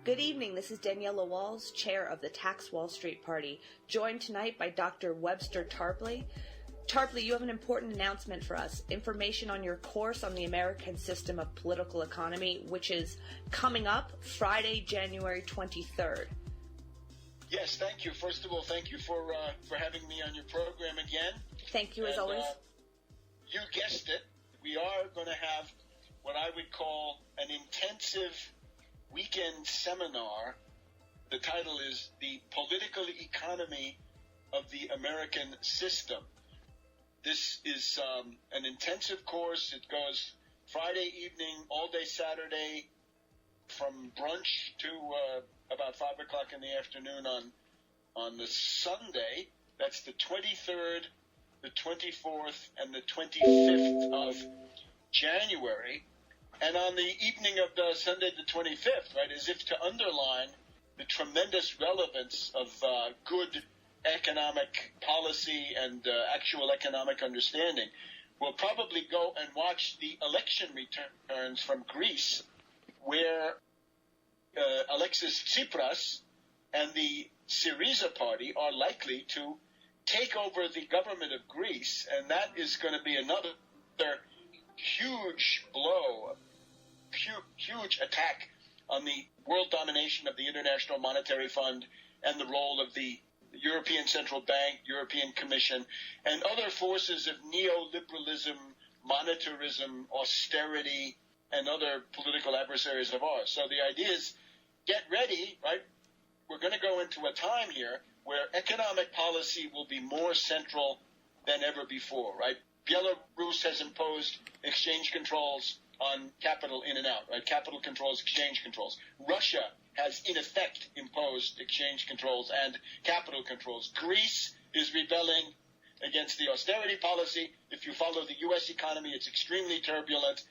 Good evening, this is Daniela Walls, chair of the Tax Wall Street Party, joined tonight by Dr. Webster Tarpley. Tarpley, you have an important announcement for us, information on your course on the American system of political economy, which is coming up Friday, January 23rd. Yes, thank you. First of all, thank you for having me on your program again. Thank you, as always. You guessed it. We are going to have what I would call an intensive weekend seminar. The title is The Political Economy of the American System. This is an intensive course. It goes Friday evening, all day Saturday, from brunch to about 5 o'clock in the afternoon on the Sunday. That's the 23rd, the 24th, and the 25th of January. And on the evening of the Sunday the 25th, right, as if to underline the tremendous relevance of good economic policy and actual economic understanding, we'll probably go and watch the election returns from Greece, where Alexis Tsipras and the Syriza party are likely to take over the government of Greece, and that is going to be another huge blow, huge attack on the world domination of the International Monetary Fund and the role of the European Central Bank, European Commission, and other forces of neoliberalism, monetarism, austerity, and other political adversaries of ours. So the idea is, get ready, right? We're going to go into a time here where economic policy will be more central than ever before, right? Belarus has imposed exchange controls on capital in and out, right? Capital controls, exchange controls. Russia has, in effect, imposed exchange controls and capital controls. Greece is rebelling against the austerity policy. If you follow the U.S. economy, it's extremely turbulent.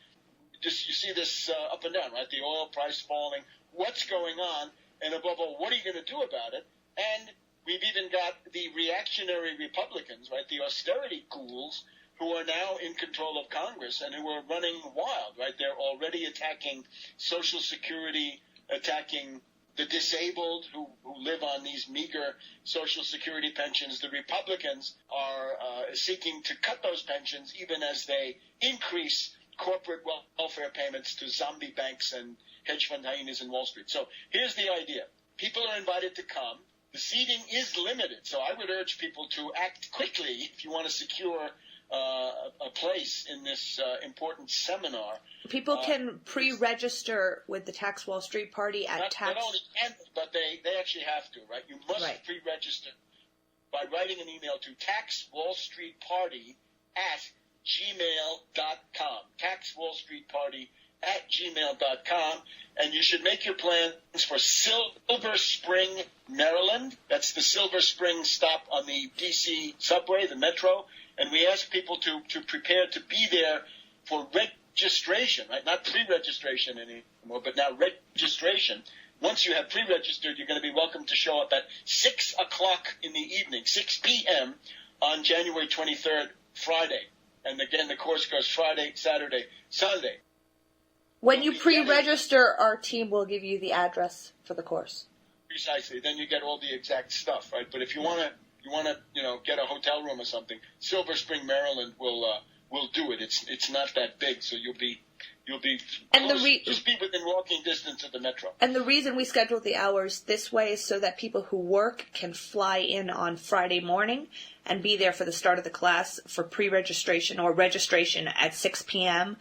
You see this up and down, right? The oil price falling. What's going on? And above all, what are you going to do about it? And we've even got the reactionary Republicans, right? The austerity ghouls who are now in control of Congress and who are running wild, right? They're already attacking Social Security, attacking the disabled who live on these meager Social Security pensions. The Republicans are seeking to cut those pensions even as they increase corporate welfare payments to zombie banks and hedge fund hyenas in Wall Street. So here's the idea. People are invited to come. The seating is limited, so I would urge people to act quickly if you want to secure a place in this important seminar. People can pre-register with the Tax Wall Street Party at Not only can, but they actually have to, right? You must pre-register by writing an email to taxwallstreetparty at gmail.com. Taxwallstreetparty at gmail.com. And you should make your plans for Silver Spring, Maryland. That's the Silver Spring stop on the D.C. subway, the metro. And we ask people to prepare to be there for registration, right? Not pre-registration anymore, but now registration. Once you have pre-registered, you're going to be welcome to show up at 6 o'clock in the evening, 6 p.m. on January 23rd, Friday. And again, the course goes Friday, Saturday, Sunday. When you pre-register, our team will give you the address for the course. Precisely. Then you get all the exact stuff, right? But if you want to, get a hotel room or something, Silver Spring, Maryland will do it. It's not that big, so you'll be and close, just be within walking distance of the metro. And the reason we scheduled the hours this way is so that people who work can fly in on Friday morning and be there for the start of the class for pre-registration or registration at 6 p.m.,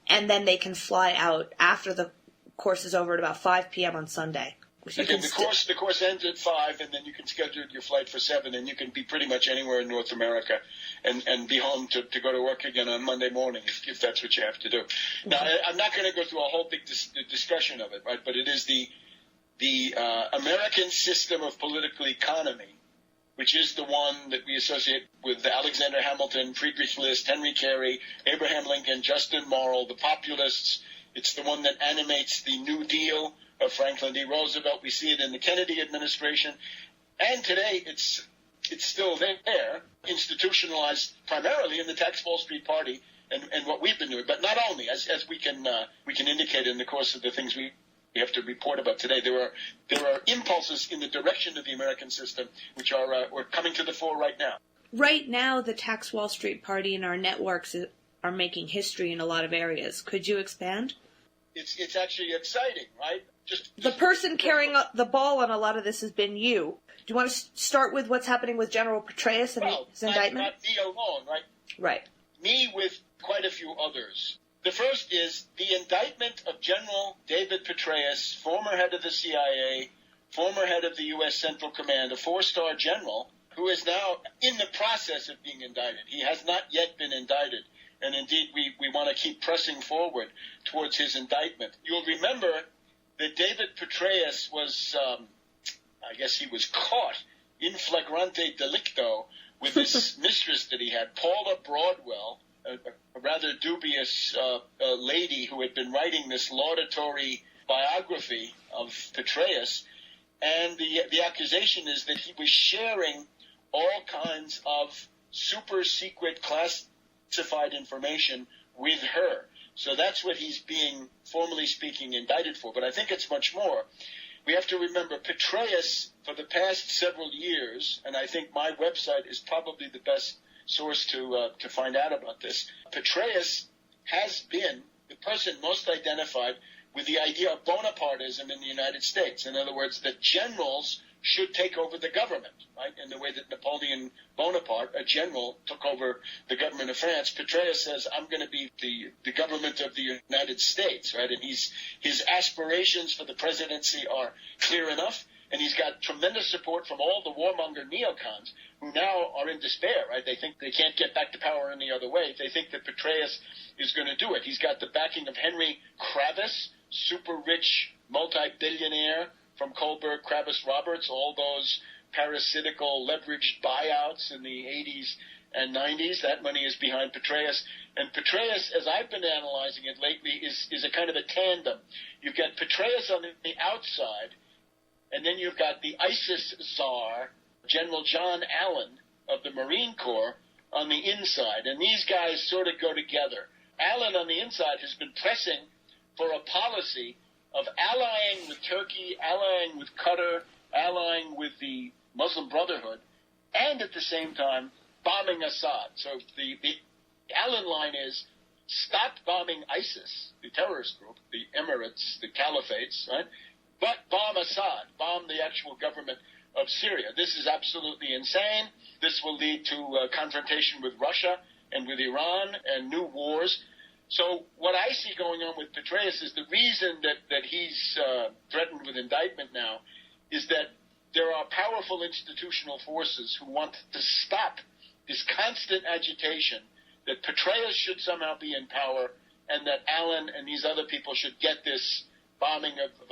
and then they can fly out after the course is over at about 5 p.m. on Sunday. Again, the course ends at 5, and then you can schedule your flight for 7, and you can be pretty much anywhere in North America and be home to go to work again on Monday morning if that's what you have to do. Okay. Now, I'm not going to go through a whole big discussion of it, right? But it is the American system of political economy, which is the one that we associate with Alexander Hamilton, Friedrich List, Henry Carey, Abraham Lincoln, Justin Morrill, the populists. It's the one that animates the New Deal of Franklin D. Roosevelt. We see it in the Kennedy administration. And today it's still there, institutionalized primarily in the Tax Wall Street Party and what we've been doing. But not only, as we can indicate in the course of the things we we have to report about today. There are impulses in the direction of the American system which are coming to the fore right now. Right now, the Tax Wall Street Party and our networks are making history in a lot of areas. Could you expand? It's actually exciting, right? The person carrying the ball on a lot of this has been you. Do you want to start with what's happening with General Petraeus and his indictment? Not me alone, right? Right. Me with quite a few others. The first is the indictment of General David Petraeus, former head of the CIA, former head of the U.S. Central Command, a four-star general who is now in the process of being indicted. He has not yet been indicted. And indeed, we want to keep pressing forward towards his indictment. You'll remember that David Petraeus was, I guess he was caught in flagrante delicto with this mistress that he had, Paula Broadwell, a rather dubious lady who had been writing this laudatory biography of Petraeus. And the accusation is that he was sharing all kinds of super secret classified information with her. So that's what he's being, formally speaking, indicted for. But I think it's much more. We have to remember Petraeus, for the past several years, and I think my website is probably the best source to find out about this, Petraeus has been the person most identified with the idea of Bonapartism in the United States. In other words, that generals should take over the government, right? In the way that Napoleon Bonaparte, a general, took over the government of France. Petraeus says, I'm going to be the government of the United States, right? And his aspirations for the presidency are clear enough, and he's got tremendous support from all the warmonger neocons who now are in despair, right? They think they can't get back to power any other way. They think that Petraeus is going to do it. He's got the backing of Henry Kravis, super rich multi-billionaire from Kohlberg, Kravis Roberts, all those parasitical leveraged buyouts in the 80s and 90s. That money is behind Petraeus. And Petraeus, as I've been analyzing it lately, is a kind of a tandem. You've got Petraeus on the outside, and then you've got the ISIS czar, General John Allen of the Marine Corps, on the inside. And these guys sort of go together. Allen on the inside has been pressing for a policy of allying with Turkey, allying with Qatar, allying with the Muslim Brotherhood, and at the same time bombing Assad. So the Allen line is stop bombing ISIS, the terrorist group, the Emirates, the caliphates, right? But bomb Assad, bomb the actual government of Syria. This is absolutely insane. This will lead to confrontation with Russia and with Iran and new wars. So what I see going on with Petraeus is the reason that he's threatened with indictment now is that there are powerful institutional forces who want to stop this constant agitation that Petraeus should somehow be in power and that Allen and these other people should get this bombing of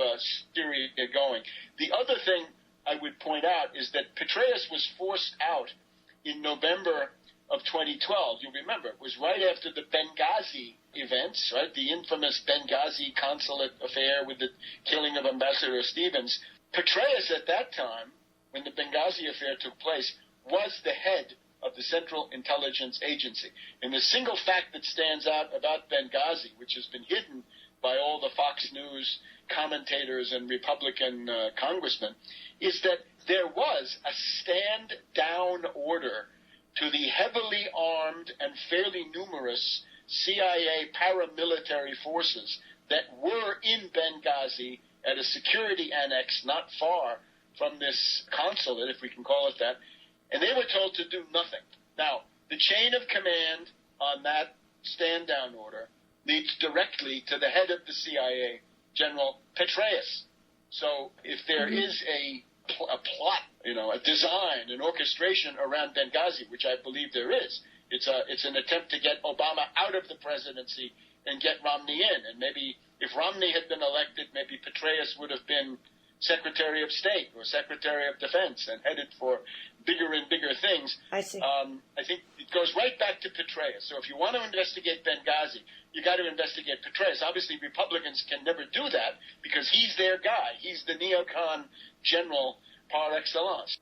Syria going. The other thing I would point out is that Petraeus was forced out in November of 2012. You remember, it was right after the Benghazi events, right? The infamous Benghazi consulate affair with the killing of Ambassador Stevens. Petraeus at that time, when the Benghazi affair took place, was the head of the Central Intelligence Agency. And the single fact that stands out about Benghazi, which has been hidden by all the Fox News commentators and Republican congressmen, is that there was a stand-down order to the heavily armed and fairly numerous CIA paramilitary forces that were in Benghazi at a security annex not far from this consulate, if we can call it that, and they were told to do nothing. Now, the chain of command on that stand-down order leads directly to the head of the CIA, General Petraeus. So if there is a plot, a design, an orchestration around Benghazi, which I believe there is, it's an attempt to get Obama out of the presidency and get Romney in. And maybe if Romney had been elected, maybe Petraeus would have been Secretary of State or Secretary of Defense and headed for bigger and bigger things. I see. I think it goes right back to Petraeus. So if you want to investigate Benghazi, you got to investigate Petraeus. Obviously, Republicans can never do that because he's their guy. He's the neocon general par excellence.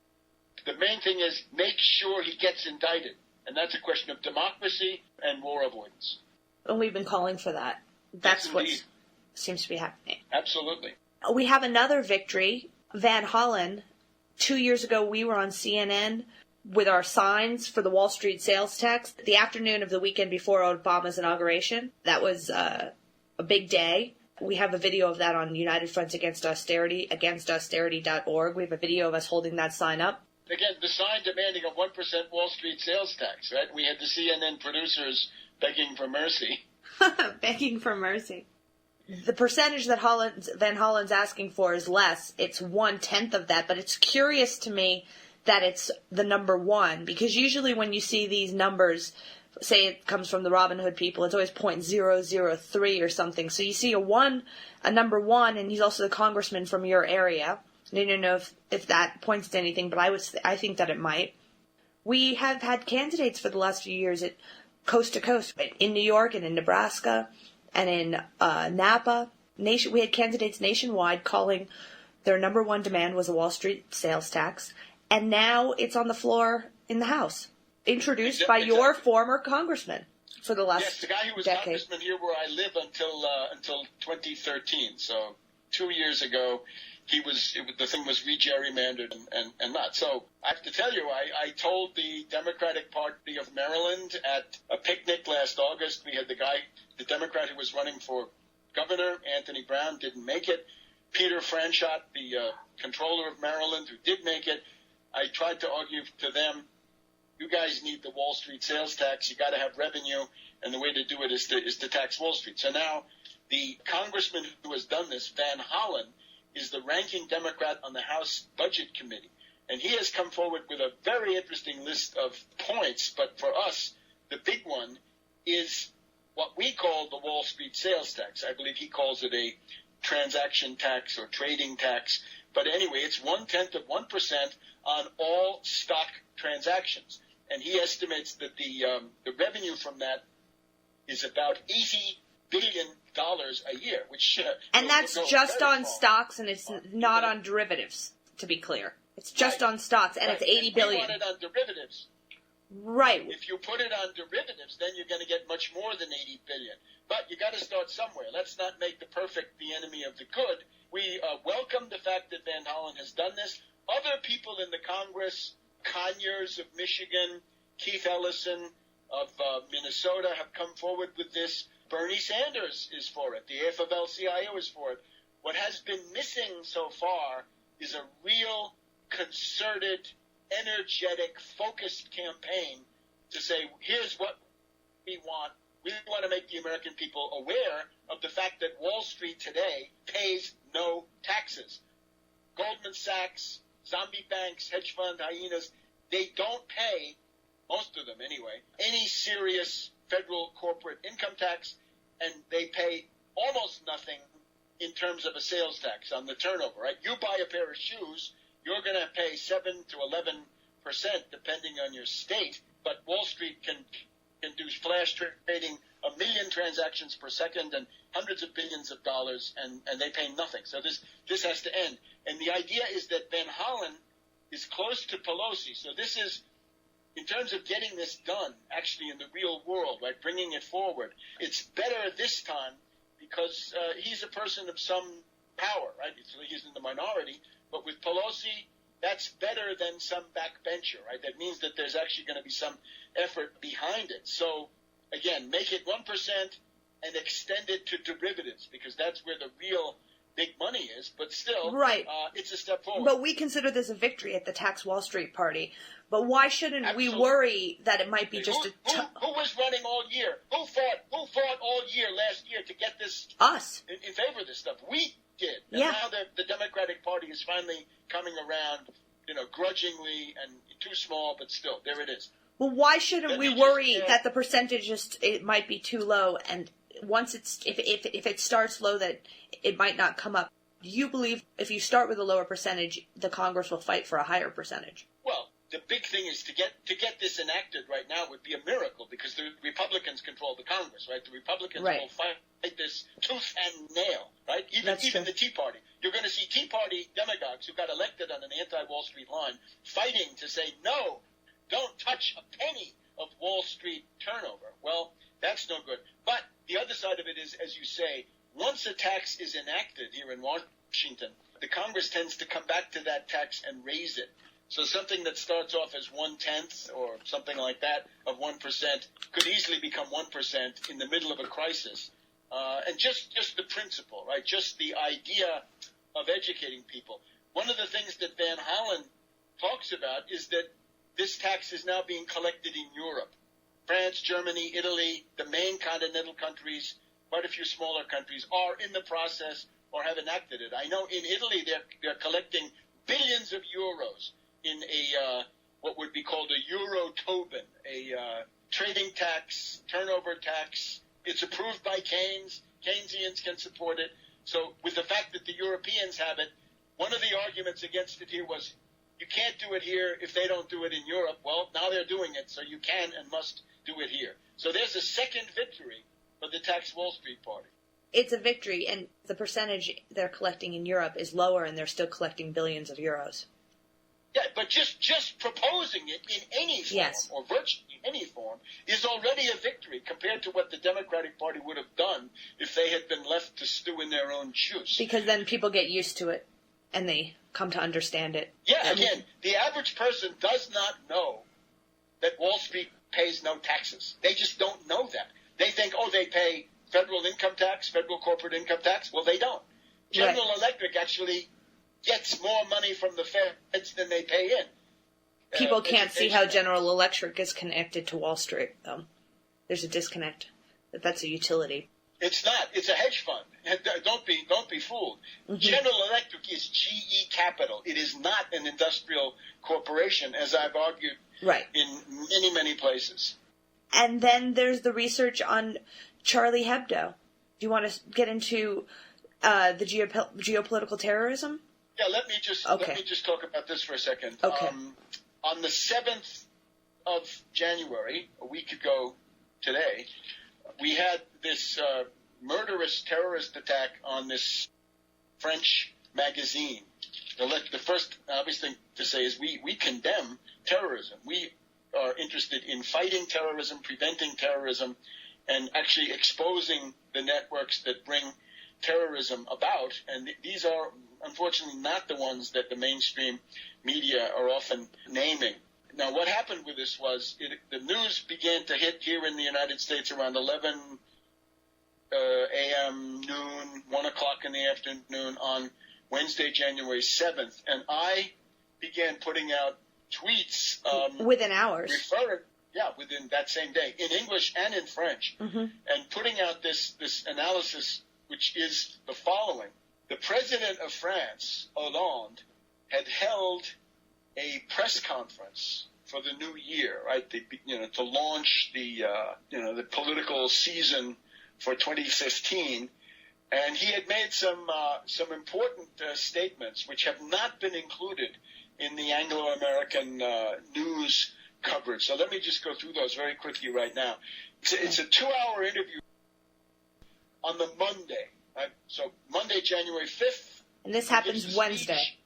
The main thing is make sure he gets indicted. And that's a question of democracy and war avoidance. And we've been calling for that. That's what seems to be happening. Absolutely. we have another victory. Van Hollen, 2 years ago, we were on CNN with our signs for the Wall Street sales tax the afternoon of the weekend before Obama's inauguration. That was a big day. We have a video of that on United Fronts Against Austerity, againstausterity.org. We have a video of us holding that sign up. Again, the sign demanding a 1% Wall Street sales tax, right? We had the CNN producers begging for mercy. Begging for mercy. The percentage that Van Hollen's asking for is less. It's 1/10 of that, but it's curious to me that it's the number one, because usually when you see these numbers, say it comes from the Robin Hood people, it's always 0.003 or something. So you see a number one, and he's also the congressman from your area. I don't know if that points to anything, but I think that it might. We have had candidates for the last few years at coast to coast, in New York and in Nebraska and in Napa. We had candidates nationwide calling their number one demand was a Wall Street sales tax, and now it's on the floor in the House. Introduced by your former congressman for the last decade. Yes, the guy who was congressman here where I live until 2013. So 2 years ago, the thing was re-gerrymandered and not. So I have to tell you, I told the Democratic Party of Maryland at a picnic last August. We had the Democrat who was running for governor, Anthony Brown, didn't make it. Peter Franchot, the controller of Maryland, who did make it. I tried to argue to them, you guys need the Wall Street sales tax. You got to have revenue, and the way to do it is to tax Wall Street. So now the congressman who has done this, Van Hollen, is the ranking Democrat on the House Budget Committee. And he has come forward with a very interesting list of points. But for us, the big one is what we call the Wall Street sales tax. I believe he calls it a transaction tax or trading tax. But anyway, it's 0.1% on all stock transactions. And he estimates that the revenue from that is about $80 billion a year, which and that's just on stocks, and it's not on derivatives. To be clear, it's just on stocks, and it's $80 billion. We want it on derivatives. Right. If you put it on derivatives, then you're going to get much more than $80 billion. But you got to start somewhere. Let's not make the perfect the enemy of the good. We welcome the fact that Van Hollen has done this. Other people in the Congress, Conyers of Michigan, Keith Ellison of Minnesota, have come forward with this. Bernie Sanders is for it. The AFL-CIO is for it. What has been missing so far is a real concerted, energetic, focused campaign to say, here's what we want. We want to make the American people aware of the fact that Wall Street today pays no taxes. Goldman Sachs, zombie banks, hedge fund hyenas, they don't pay, most of them anyway, any serious federal corporate income tax, and they pay almost nothing in terms of a sales tax on the turnover, right? You buy a pair of shoes, you're going to pay 7 to 11% depending on your state, but Wall Street can do flash trading, 1 million transactions per second and hundreds of billions of dollars, and they pay nothing. So this has to end. And the idea is that Van Hollen is close to Pelosi. So this is, in terms of getting this done, actually in the real world, right, bringing it forward, it's better this time because he's a person of some power, right? He's in the minority. But with Pelosi, that's better than some backbencher, right? That means that there's actually going to be some effort behind it. So, again, make it 1% and extend it to derivatives because that's where the real big money is. But still, right. It's a step forward. But we consider this a victory at the Tax Wall Street Party. But why shouldn't we worry that it might be just who was running all year? Who fought all year last year to get this? Us. In favor of this stuff. We did. And yeah. Now the Democratic Party is finally coming around, grudgingly and too small, but still, there it is. Well, why shouldn't we worry that the percentage it might be too low, and once if it starts low, that it might not come up? Do you believe if you start with a lower percentage, the Congress will fight for a higher percentage? Well, the big thing is to get this enacted right now would be a miracle because the Republicans control the Congress, right? The Republicans will fight this tooth and nail, right? Even the Tea Party. You're going to see Tea Party demagogues who got elected on an anti-Wall Street line fighting to say, no, don't touch a penny of Wall Street turnover. Well, that's no good. But the other side of it is, as you say, once a tax is enacted here in Washington, Washington, the Congress tends to come back to that tax and raise it. So something that starts off as 1/10 or something like that of 1% could easily become 1% in the middle of a crisis. And just the principle, right? Just the idea of educating people. One of the things that Van Hollen talks about is that this tax is now being collected in Europe. France, Germany, Italy, the main continental countries, quite a few smaller countries are in the process or have enacted it. I know in Italy they're collecting billions of euros in a what would be called a Euro Tobin, a trading tax, turnover tax. It's approved by Keynes. Keynesians can support it. So with the fact that the Europeans have it, one of the arguments against it here was you can't do it here if they don't do it in Europe. Well, now they're doing it, so you can and must do it here. So there's a second victory for the Tax Wall Street Party. It's a victory, and the percentage they're collecting in Europe is lower, and they're still collecting billions of euros. Yeah, but just proposing it in any form, yes, or virtually any form, is already a victory compared to what the Democratic Party would have done if they had been left to stew in their own juice. Because then people get used to it, and they come to understand it. Yeah, again, the average person does not know that Wall Street pays no taxes. They just don't know that. They think, they pay federal income tax, federal corporate income tax. Well, they don't. General Electric actually gets more money from the feds than they pay in. People can't see how General Electric is connected to Wall Street, though. There's a disconnect. That's a utility. It's not. It's a hedge fund. Don't be fooled. Mm-hmm. General Electric is GE Capital. It is not an industrial corporation, as I've argued in many, many places. And then there's the research on Charlie Hebdo. Do you want to get into the geopolitical terrorism? Yeah, let me just talk about this for a second. Okay. On the 7th of January, a week ago today, we had this murderous terrorist attack on this French magazine. The first obvious thing to say is we condemn terrorism. We are interested in fighting terrorism, preventing terrorism, and actually exposing the networks that bring terrorism about. And these are, unfortunately, not the ones that the mainstream media are often naming. Now, what happened with this was the news began to hit here in the United States around 11 a.m., noon, 1 o'clock in the afternoon on Wednesday, January 7th. And I began putting out tweets. Within hours. Within that same day, in English and in French. Mm-hmm. And putting out this analysis, which is the following. The president of France, Hollande, had held a press conference for the new year, right? To launch the political season for 2015, and he had made some important statements which have not been included in the Anglo-American news coverage. So let me just go through those very quickly right now. It's a 2-hour interview on the Monday, right? So Monday, January 5th. And this happens Wednesday.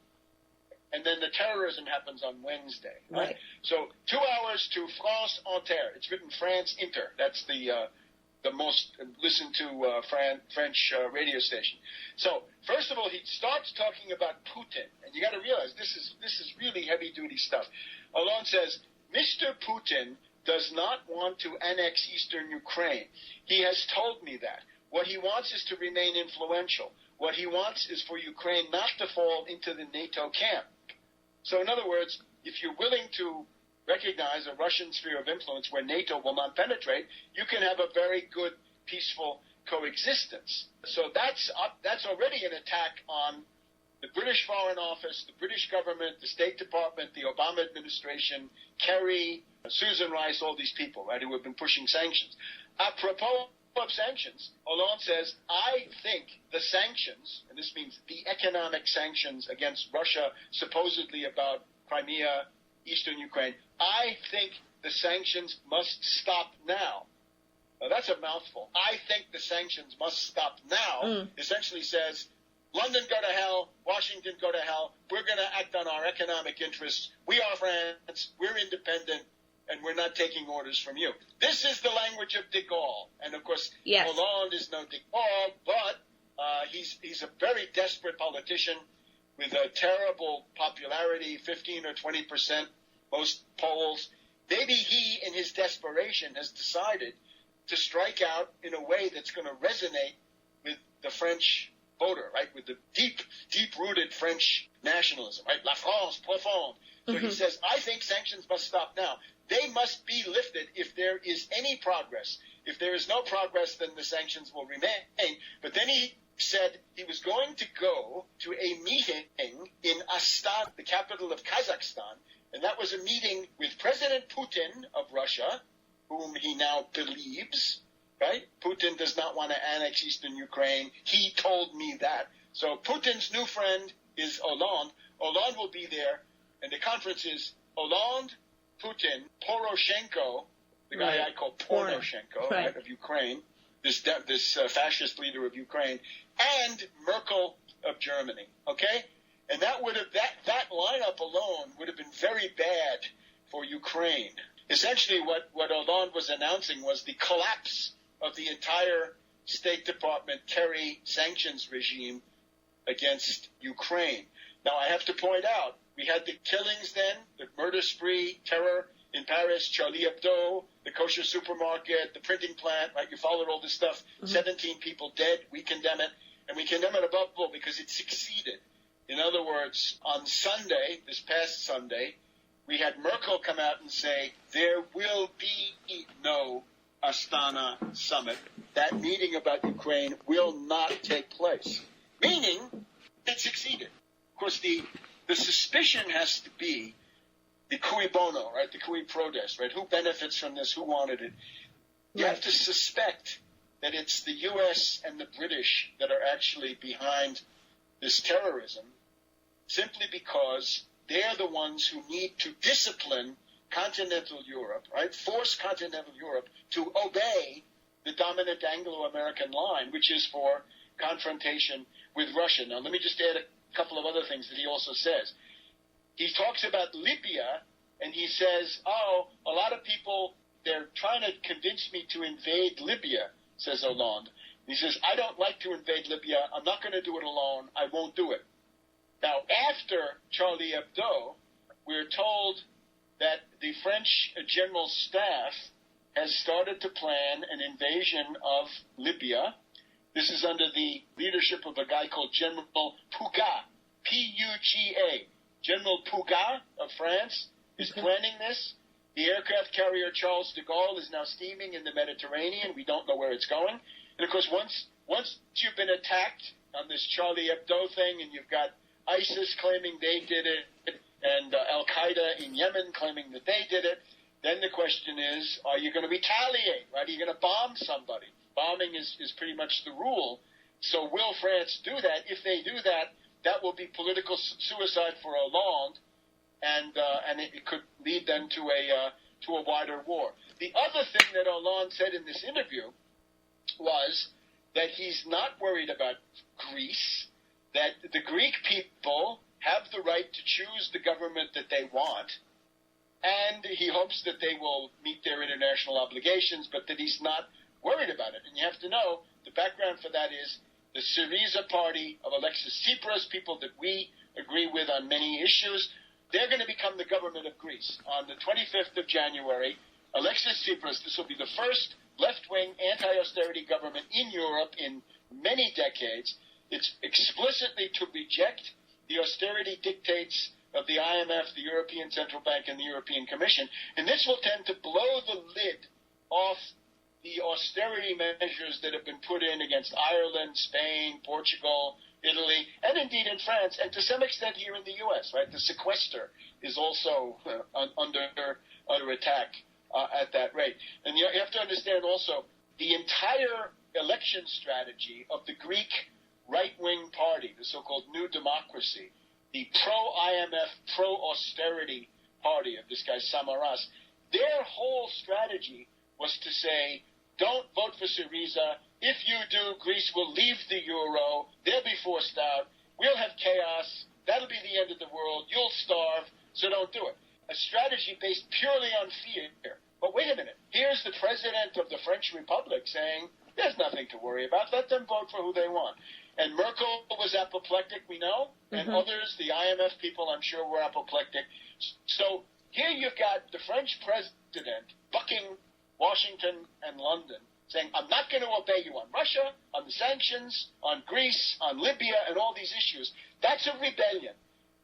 And then the terrorism happens on Wednesday, right? So 2 hours to France Inter. It's written France Inter. That's the most listened to French radio station. So first of all, he starts talking about Putin, and you got to realize this is really heavy duty stuff. Hollande says, Mr. Putin does not want to annex eastern Ukraine. He has told me that. What he wants is to remain influential. What he wants is for Ukraine not to fall into the NATO camp. So in other words, if you're willing to recognize a Russian sphere of influence where NATO will not penetrate, you can have a very good, peaceful coexistence. So that's already an attack on the British Foreign Office, the British government, the State Department, the Obama administration, Kerry, Susan Rice, all these people, right, who have been pushing sanctions. Apropos of sanctions, Hollande says, I think the sanctions, and this means the economic sanctions against Russia, supposedly about Crimea, eastern Ukraine, I think the sanctions must stop now. Now, that's a mouthful. I think the sanctions must stop now, essentially says, London, go to hell. Washington, go to hell. We're going to act on our economic interests. We are France. We're independent, and we're not taking orders from you. This is the language of de Gaulle. And, of course, Hollande is no de Gaulle, but He's a very desperate politician with a terrible popularity, 15 or 20%, most polls. Maybe he, in his desperation, has decided to strike out in a way that's going to resonate with the French voter, right, with the deep-rooted French nationalism, right, La France profonde. So he says, I think sanctions must stop now. They must be lifted if there is any progress. If there is no progress, then the sanctions will remain. But then he said he was going to go to a meeting in Astana, the capital of Kazakhstan, and that was a meeting with President Putin of Russia, whom he now believes, right? Putin does not want to annex eastern Ukraine. He told me that. So Putin's new friend is Hollande. Hollande will be there, and the conference is Hollande, Putin, Poroshenko, the guy I call Poroshenko, right, of Ukraine, this fascist leader of Ukraine, and Merkel of Germany, okay? And that lineup alone would have been very bad for Ukraine. Essentially what Hollande was announcing was the collapse of the entire State Department Kerry sanctions regime against Ukraine. Now, I have to point out, we had the killings then, the murder spree, terror in Paris, Charlie Hebdo, the kosher supermarket, the printing plant, right? You followed all this stuff. 17 people dead. We condemn it. And we condemn it above all because it succeeded. In other words, on Sunday, this past Sunday, we had Merkel come out and say, there will be no Astana summit. That meeting about Ukraine will not take place. Meaning, it succeeded. Of course, the suspicion has to be the cui bono, right? The cui prodest, right? Who benefits from this? Who wanted it? You have to suspect that it's the U.S. and the British that are actually behind this terrorism, simply because they're the ones who need to discipline continental Europe, right? Force continental Europe to obey the dominant Anglo-American line, which is for confrontation with Russia. Now, let me just add a couple of other things that he also says. He talks about Libya, and he says, a lot of people, they're trying to convince me to invade Libya, says Hollande. He says, I don't like to invade Libya. I'm not going to do it alone. I won't do it. Now, after Charlie Hebdo, we're told that the French General Staff has started to plan an invasion of Libya. This is under the leadership of a guy called General Puga, P-U-G-A. General Puga of France is planning this. The aircraft carrier Charles de Gaulle is now steaming in the Mediterranean. We don't know where it's going. And, of course, once you've been attacked on this Charlie Hebdo thing and you've got ISIS claiming they did it and Al-Qaeda in Yemen claiming that they did it, then the question is, are you going to retaliate, right? Are you going to bomb somebody? Bombing is pretty much the rule. So will France do that? If they do that, that will be political suicide for Hollande, and it could lead then to a wider war. The other thing that Hollande said in this interview was that he's not worried about Greece, that the Greek people have the right to choose the government that they want, and he hopes that they will meet their international obligations, but that he's not worried about it. And you have to know the background for that is the Syriza party of Alexis Tsipras, people that we agree with on many issues, they're going to become the government of Greece. On the 25th of January, Alexis Tsipras, this will be the first left-wing anti-austerity government in Europe in many decades. It's explicitly to reject the austerity dictates of the IMF, the European Central Bank, and the European Commission. And this will tend to blow the lid off the austerity measures that have been put in against Ireland, Spain, Portugal, Italy, and indeed in France, and to some extent here in the U.S., right? The sequester is also under attack at that rate. And you have to understand also the entire election strategy of the Greek right-wing party, the so-called New Democracy, the pro-IMF, pro-austerity party of this guy Samaras, their whole strategy was to say, don't vote for Syriza. If you do, Greece will leave the euro. They'll be forced out. We'll have chaos. That'll be the end of the world. You'll starve, so don't do it. A strategy based purely on fear. But wait a minute. Here's the president of the French Republic saying, there's nothing to worry about. Let them vote for who they want. And Merkel was apoplectic, we know, and others, the IMF people, I'm sure, were apoplectic. So here you've got the French president bucking Washington and London, saying, I'm not going to obey you on Russia, on the sanctions, on Greece, on Libya, and all these issues. That's a rebellion.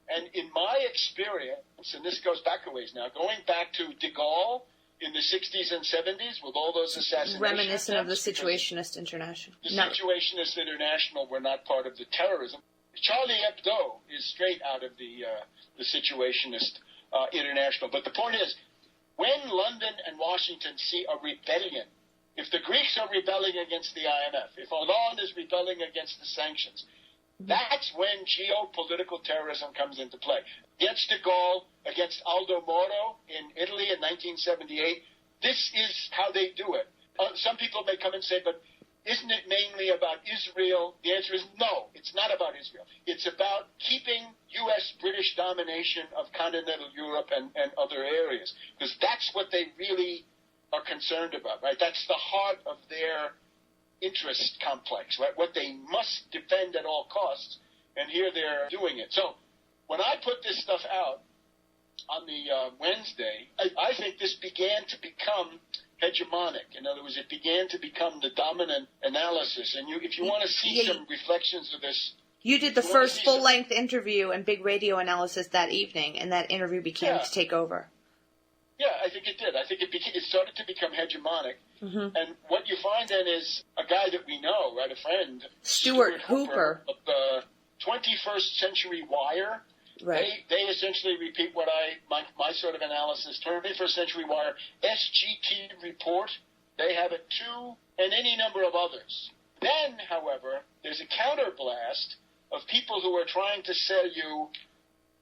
And in my experience, and this goes back a ways now, going back to de Gaulle in the 60s and 70s with all those assassinations. Reminiscent of the Situationist International. The Situationist International were not part of the terrorism. Charlie Hebdo is straight out of the Situationist International. But the point is, when London and Washington see a rebellion, if the Greeks are rebelling against the IMF, if Hollande is rebelling against the sanctions, that's when geopolitical terrorism comes into play. Against de Gaulle, against Aldo Moro in Italy in 1978, this is how they do it. Some people may come and say, but isn't it mainly about Israel? The answer is no, it's not about Israel. It's about keeping U.S.-British domination of continental Europe and other areas, because that's what they really are concerned about, right? That's the heart of their interest complex, right? What they must defend at all costs, and here they're doing it. So when I put this stuff out on the Wednesday, I think this began to become hegemonic. In other words, it began to become the dominant analysis. And if you want to see some reflections of this, you did the first full-length interview and big radio analysis that evening, and that interview began to take over. Yeah, I think it did. I think it started to become hegemonic. And what you find then is a guy that we know, right, a friend, Stuart Hooper of the 21st Century Wire. Right. They essentially repeat what my sort of analysis, 21st Century Wire, SGT Report, they have it too, and any number of others. Then, however, there's a counterblast of people who are trying to sell you,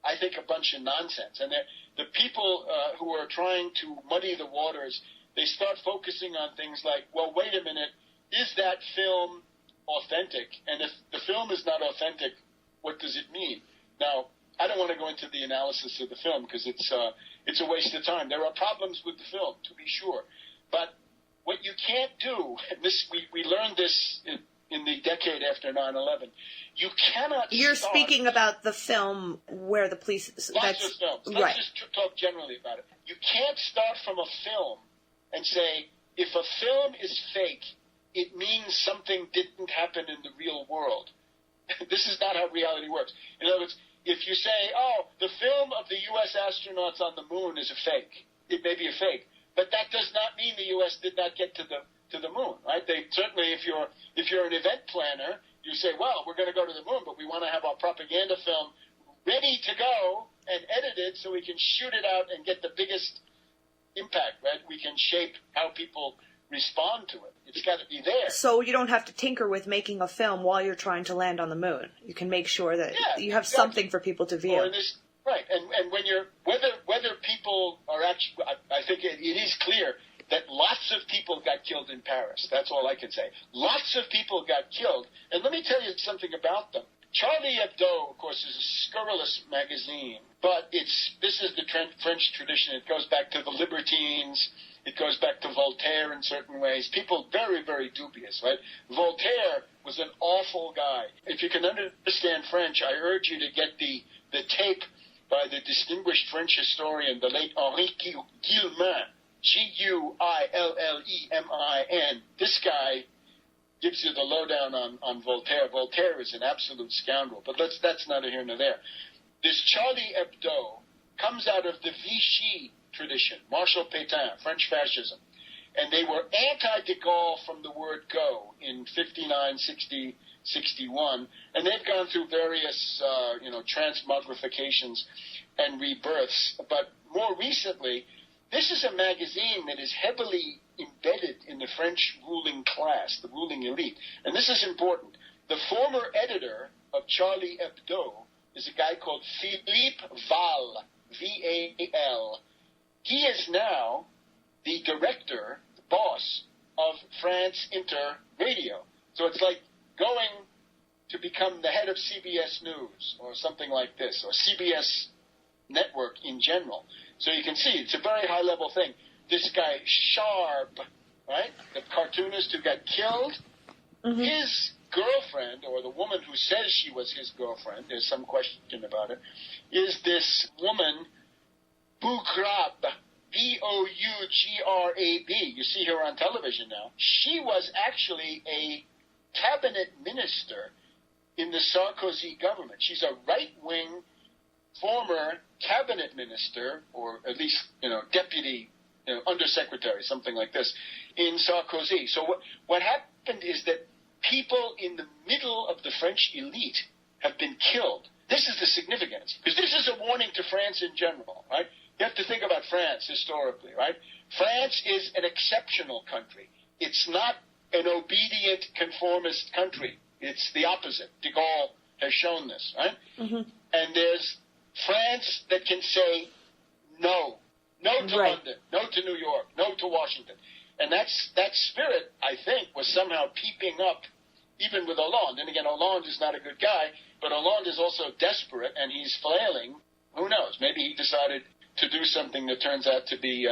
I think, a bunch of nonsense. And the people who are trying to muddy the waters, they start focusing on things like, well, wait a minute, is that film authentic? And if the film is not authentic, what does it mean? Now, I don't want to go into the analysis of the film because it's a waste of time. There are problems with the film, to be sure. But what you can't do, and we learned this in the decade after 9/11, you cannot You're speaking about the film where the police... Lots of films. Let's just talk generally about it. You can't start from a film and say, if a film is fake, it means something didn't happen in the real world. This is not how reality works. In other words, if you say, oh, the film of the U.S. astronauts on the moon is a fake, it may be a fake, but that does not mean the U.S. did not get to the moon, right? They certainly, if you're an event planner, you say, well, we're going to go to the moon, but we want to have our propaganda film ready to go and edited so we can shoot it out and get the biggest impact, right? We can shape how people respond to it. It's got to be there. So you don't have to tinker with making a film while you're trying to land on the moon. You can make sure that you have something for people to view. Right, and when you're whether people are actually, I think it is clear that lots of people got killed in Paris. That's all I can say. Lots of people got killed, and let me tell you something about them. Charlie Hebdo, of course, is a scurrilous magazine, but this is the French tradition. It goes back to the Libertines. It goes back to Voltaire in certain ways. People very, very dubious, right? Voltaire was an awful guy. If you can understand French, I urge you to get the tape by the distinguished French historian, the late Henri Guillemin, Guillemin. This guy gives you the lowdown on Voltaire. Voltaire is an absolute scoundrel, but that's neither here nor there. This Charlie Hebdo comes out of the Vichy tradition, Marshal Pétain, French fascism. And they were anti-de Gaulle from the word go in 59, 60, 61. And they've gone through various, transmogrifications and rebirths. But more recently, this is a magazine that is heavily embedded in the French ruling class, the ruling elite. And this is important. The former editor of Charlie Hebdo is a guy called Philippe Val, V-A-L. He is now the director, the boss of France Inter Radio. So it's like going to become the head of CBS News or something like this, or CBS Network in general. So you can see it's a very high-level thing. This guy, Sharp, right, the cartoonist who got killed, his girlfriend, or the woman who says she was his girlfriend, there's some question about it, is this woman, Bougrab, Bougrab. You see her on television now. She was actually a cabinet minister in the Sarkozy government. She's a right-wing former cabinet minister, or at least, deputy, undersecretary, something like this, in Sarkozy. So what happened is that people in the middle of the French elite have been killed. This is the significance, because this is a warning to France in general, right? You have to think about France historically, right? France is an exceptional country. It's not an obedient, conformist country. It's the opposite. De Gaulle has shown this, right? Mm-hmm. And there's France that can say no. No to London, no to New York, no to Washington. And that spirit, I think, was somehow peeping up even with Hollande. And again, Hollande is not a good guy, but Hollande is also desperate, and he's flailing. Who knows? Maybe he decided to do something that turns out to be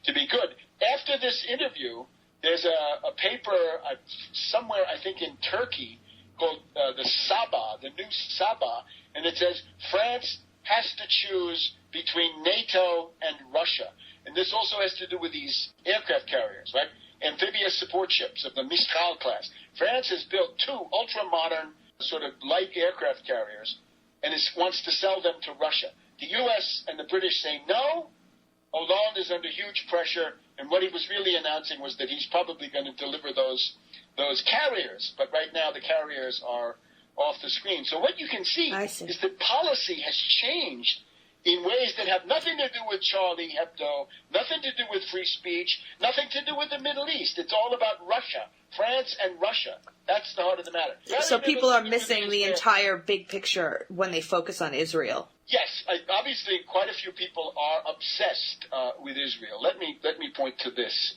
good. After this interview, there's a paper somewhere, I think in Turkey, called the Sabah, the new Sabah, and it says France has to choose between NATO and Russia. And this also has to do with these aircraft carriers, right? Amphibious support ships of the Mistral class. France has built 2 ultra-modern sort of light aircraft carriers and wants to sell them to Russia. The U.S. and the British say no. Hollande is under huge pressure, and what he was really announcing was that he's probably going to deliver those carriers. But right now the carriers are off the screen. So what you can see is that policy has changed in ways that have nothing to do with Charlie Hebdo, nothing to do with free speech, nothing to do with the Middle East. It's all about Russia, France and Russia. That's the heart of the matter. So people are missing the entire big picture when they focus on Israel. Yes, obviously quite a few people are obsessed with Israel. Let me point to this.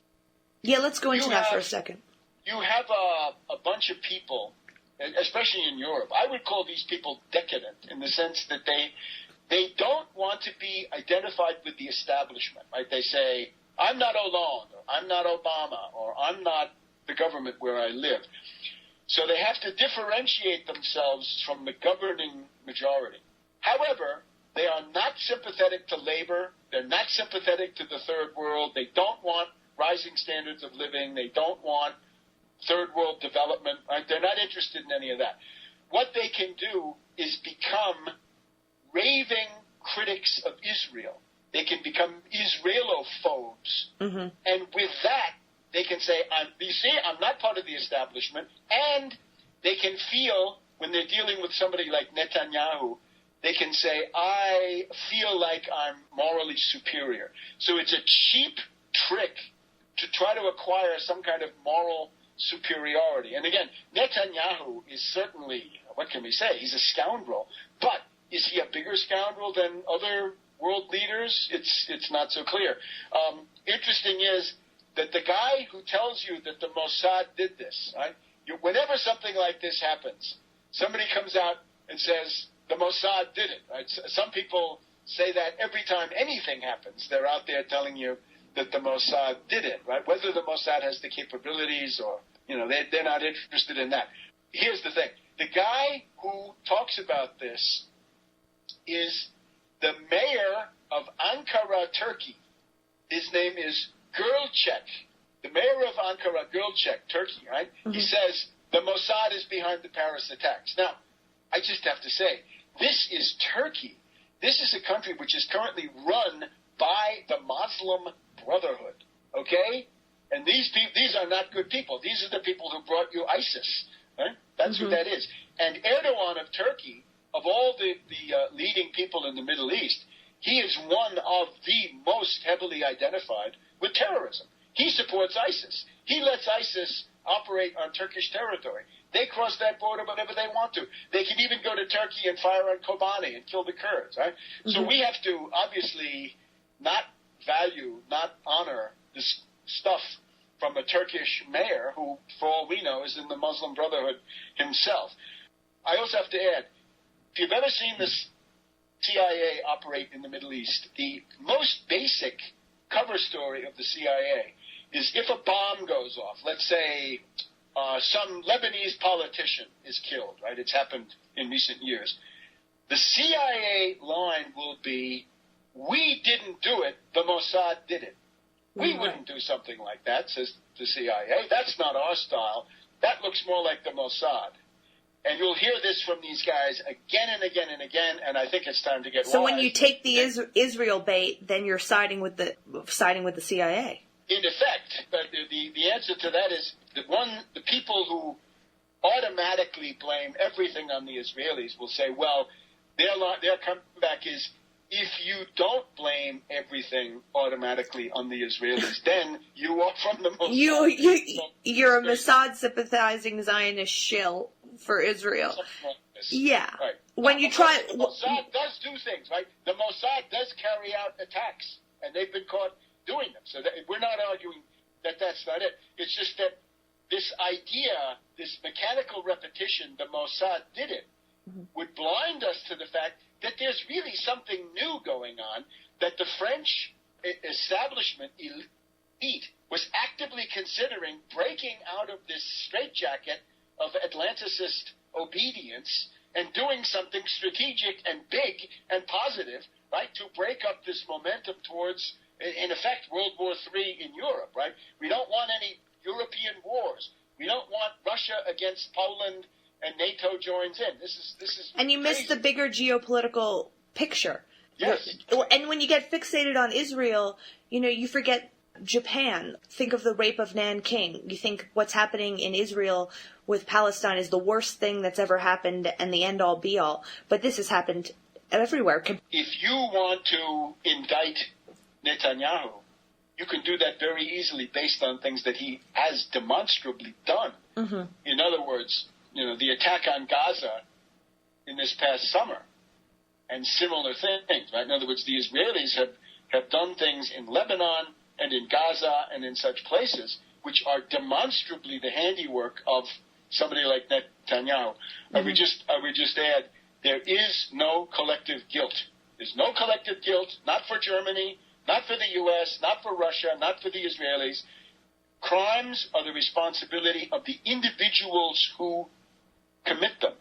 Yeah, let's go into that for a second. You have a bunch of people, especially in Europe. I would call these people decadent in the sense that they don't want to be identified with the establishment, right? They say, I'm not Hollande, or I'm not Obama, or I'm not the government where I live. So they have to differentiate themselves from the governing majority. However, they are not sympathetic to labor. They're not sympathetic to the third world. They don't want rising standards of living. They don't want third world development. Right? They're not interested in any of that. What they can do is become raving critics of Israel. They can become Israelophobes. Mm-hmm. And with that, they can say, I'm not part of the establishment. And they can feel, when they're dealing with somebody like Netanyahu, they can say, I feel like I'm morally superior. So it's a cheap trick to try to acquire some kind of moral superiority. And again, Netanyahu is certainly, what can we say? He's a scoundrel. But is he a bigger scoundrel than other world leaders? It's not so clear. Interesting is that the guy who tells you that the Mossad did this, right? Whenever something like this happens, somebody comes out and says, the Mossad did it, right? Some people say that every time anything happens. They're out there telling you that the Mossad did it, right? Whether the Mossad has the capabilities or, they're not interested in that. Here's the thing. The guy who talks about this is the mayor of Ankara, Turkey. His name is Gülçek. The mayor of Ankara, Gülçek, Turkey, right? Mm-hmm. He says the Mossad is behind the Paris attacks. Now, I just have to say, this is Turkey. This is a country which is currently run by the Muslim Brotherhood, okay? And these are not good people. These are the people who brought you ISIS, right? That's who that is. And Erdogan of Turkey, of all the leading people in the Middle East, he is one of the most heavily identified with terrorism. He supports ISIS. He lets ISIS operate on Turkish territory. They cross that border whenever they want to. They can even go to Turkey and fire on Kobani and kill the Kurds, right? Mm-hmm. So we have to obviously not value, not honor this stuff from a Turkish mayor who, for all we know, is in the Muslim Brotherhood himself. I also have to add, if you've ever seen the CIA operate in the Middle East, the most basic cover story of the CIA is if a bomb goes off, let's say some Lebanese politician is killed, right? It's happened in recent years. The CIA line will be, we didn't do it, the Mossad did it. We wouldn't do something like that, says the CIA. That's not our style. That looks more like the Mossad. And you'll hear this from these guys again and again and again, and I think it's time to get So wise. when you take the Israel bait, then you're siding with the CIA. In effect, but the answer to that is the people who automatically blame everything on the Israelis will say, well, their comeback is, if you don't blame everything automatically on the Israelis, then you are from the Mossad. You're a Mossad sympathizing Zionist shill for Israel. Yeah. Right. When you try, the Mossad does do things, right? The Mossad does carry out attacks, and they've been caught doing them. So we're not arguing that that's not it. It's just that this idea, this mechanical repetition, the Mossad did it, would blind us to the fact that there's really something new going on, that the French establishment elite was actively considering breaking out of this straitjacket of Atlanticist obedience and doing something strategic and big and positive, right, to break up this momentum towards, in effect, World War III in Europe, right? We don't want any European wars. We don't want Russia against Poland and NATO joins in. This is and you crazy. miss the bigger geopolitical picture. Yes. And when you get fixated on Israel, you forget Japan. Think of the rape of Nanking. You think what's happening in Israel with Palestine is the worst thing that's ever happened and the end-all be-all. But this has happened everywhere. If you want to indict Netanyahu, you can do that very easily based on things that he has demonstrably done. Mm-hmm. In other words, the attack on Gaza in this past summer and similar things, right? In other words, the Israelis have done things in Lebanon and in Gaza and in such places which are demonstrably the handiwork of somebody like Netanyahu. Mm-hmm. I would just add, there is no collective guilt. There's no collective guilt, not for Germany, not for the U.S., not for Russia, not for the Israelis. Crimes are the responsibility of the individuals who commit them,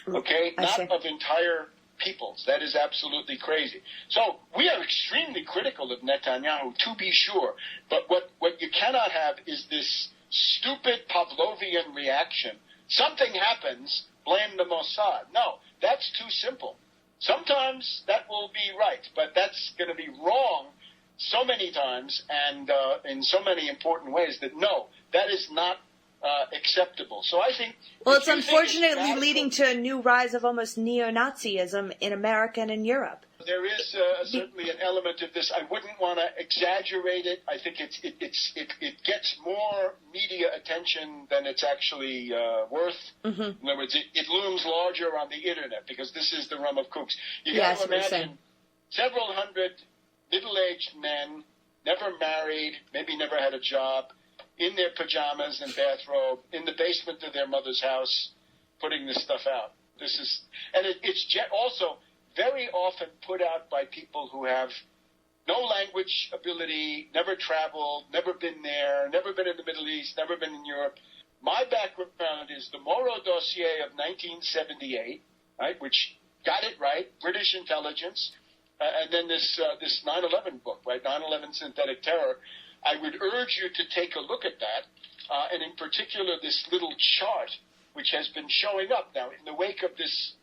okay? Not of entire peoples. That is absolutely crazy. So we are extremely critical of Netanyahu, to be sure. But what you cannot have is this stupid Pavlovian reaction. Something happens, blame the Mossad. No, that's too simple. Sometimes that will be right, but that's going to be wrong so many times and in so many important ways that, no, that is not acceptable. So I think... Well, it's unfortunately leading to a new rise of almost neo-Nazism in America and in Europe. There is certainly an element of this. I wouldn't want to exaggerate it. I think it gets more media attention than it's actually worth. Mm-hmm. In other words, it looms larger on the Internet because this is the realm of kooks. You got to imagine several hundred middle-aged men, never married, maybe never had a job, in their pajamas and bathrobe, in the basement of their mother's house, putting this stuff out. It's also very often put out by people who have no language ability, never traveled, never been there, never been in the Middle East, never been in Europe. My background is the Moro dossier of 1978, right, which got it right, British intelligence, and then this 9/11 book, right, 9/11 Synthetic Terror. I would urge you to take a look at that, and in particular this little chart which has been showing up now in the wake of this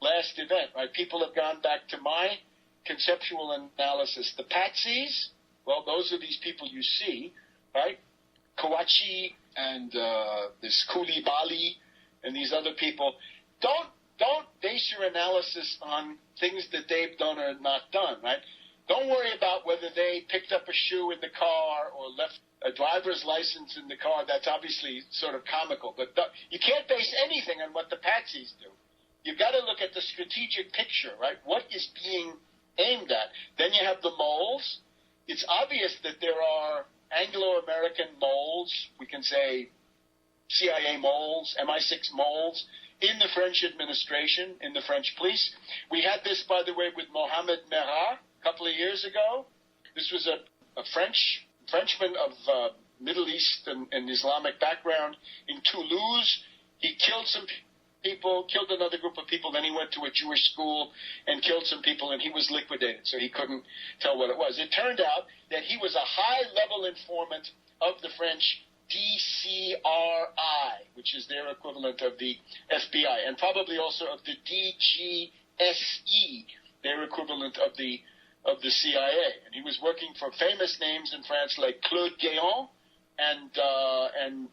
last event, right? People have gone back to my conceptual analysis. The patsies, well, those are these people you see, right? Kouachi and this Koulibaly and these other people. Don't base your analysis on things that they've done or not done, right? Don't worry about whether they picked up a shoe in the car or left a driver's license in the car. That's obviously sort of comical. But you can't base anything on what the patsies do. You've got to look at the strategic picture, right? What is being aimed at? Then you have the moles. It's obvious that there are Anglo-American moles. We can say CIA moles, MI6 moles in the French administration, in the French police. We had this, by the way, with Mohamed Merah a couple of years ago. This was a Frenchman of Middle East and Islamic background. In Toulouse, he killed some people, killed another group of people, then he went to a Jewish school and killed some people, and he was liquidated, so he couldn't tell what it was. It turned out that he was a high-level informant of the French DCRI, which is their equivalent of the FBI, and probably also of the DGSE, their equivalent of the CIA. And he was working for famous names in France like Claude Guéant and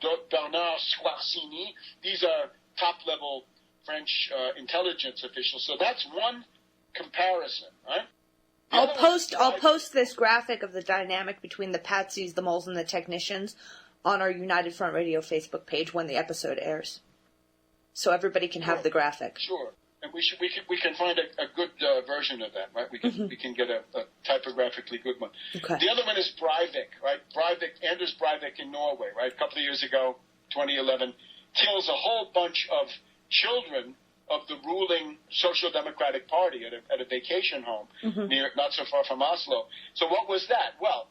Bernard Squarcini. These are top-level French intelligence officials. So that's one comparison, right? I'll post this graphic of the dynamic between the patsies, the moles, and the technicians on our United Front Radio Facebook page when the episode airs, so everybody can have the graphic. Sure, and we can find a good version of that, right? We can get a typographically good one. Okay. The other one is Breivik, right? Anders Breivik in Norway, right? A couple of years ago, 2011, kills a whole bunch of children of the ruling Social Democratic Party at a vacation home not so far from Oslo. So what was that? Well,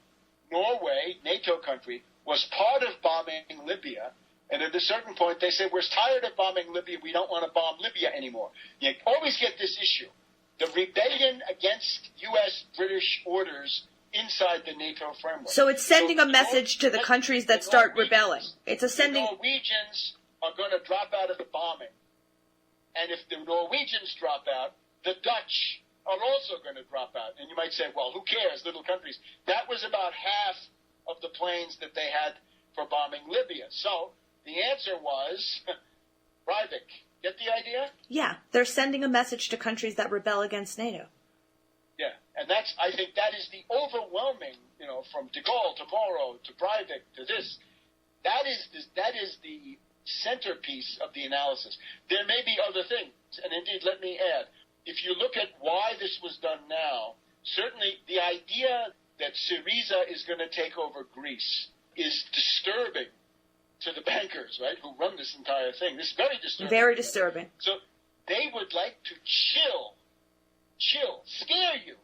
Norway, NATO country, was part of bombing Libya, and at a certain point they said, we're tired of bombing Libya, we don't want to bomb Libya anymore. You always get this issue. The rebellion against U.S. British orders inside the NATO framework. So it's sending a message to the countries that start rebelling. It's a sending... The Norwegians are going to drop out of the bombing. And if the Norwegians drop out, the Dutch are also going to drop out. And you might say, well, who cares, little countries. That was about half of the planes that they had for bombing Libya. So the answer was Breivik. Get the idea? Yeah, they're sending a message to countries that rebel against NATO. Yeah, and I think that is the overwhelming, from de Gaulle to Moro to Breivik to this. That is the centerpiece of the analysis. There may be other things, and indeed, let me add, if you look at why this was done now, certainly the idea that Syriza is going to take over Greece is disturbing to the bankers, right, who run this entire thing. This is very disturbing. Very disturbing. So they would like to chill, scare you,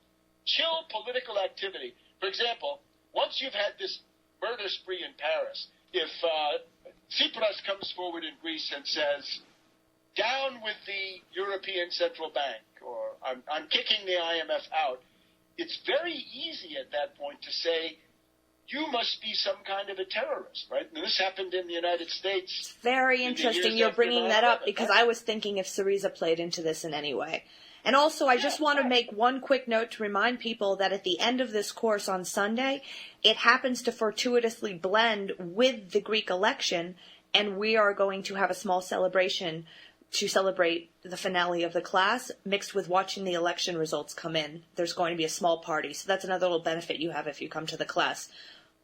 chill political activity. For example, once you've had this murder spree in Paris, if Tsipras comes forward in Greece and says, down with the European Central Bank, or I'm kicking the IMF out, it's very easy at that point to say, you must be some kind of a terrorist, right? And this happened in the United States. It's very interesting you're bringing that up, because I was thinking if Syriza played into this in any way. And also, I just want to make one quick note to remind people that at the end of this course on Sunday, it happens to fortuitously blend with the Greek election, and we are going to have a small celebration to celebrate the finale of the class, mixed with watching the election results come in. There's going to be a small party, so that's another little benefit you have if you come to the class.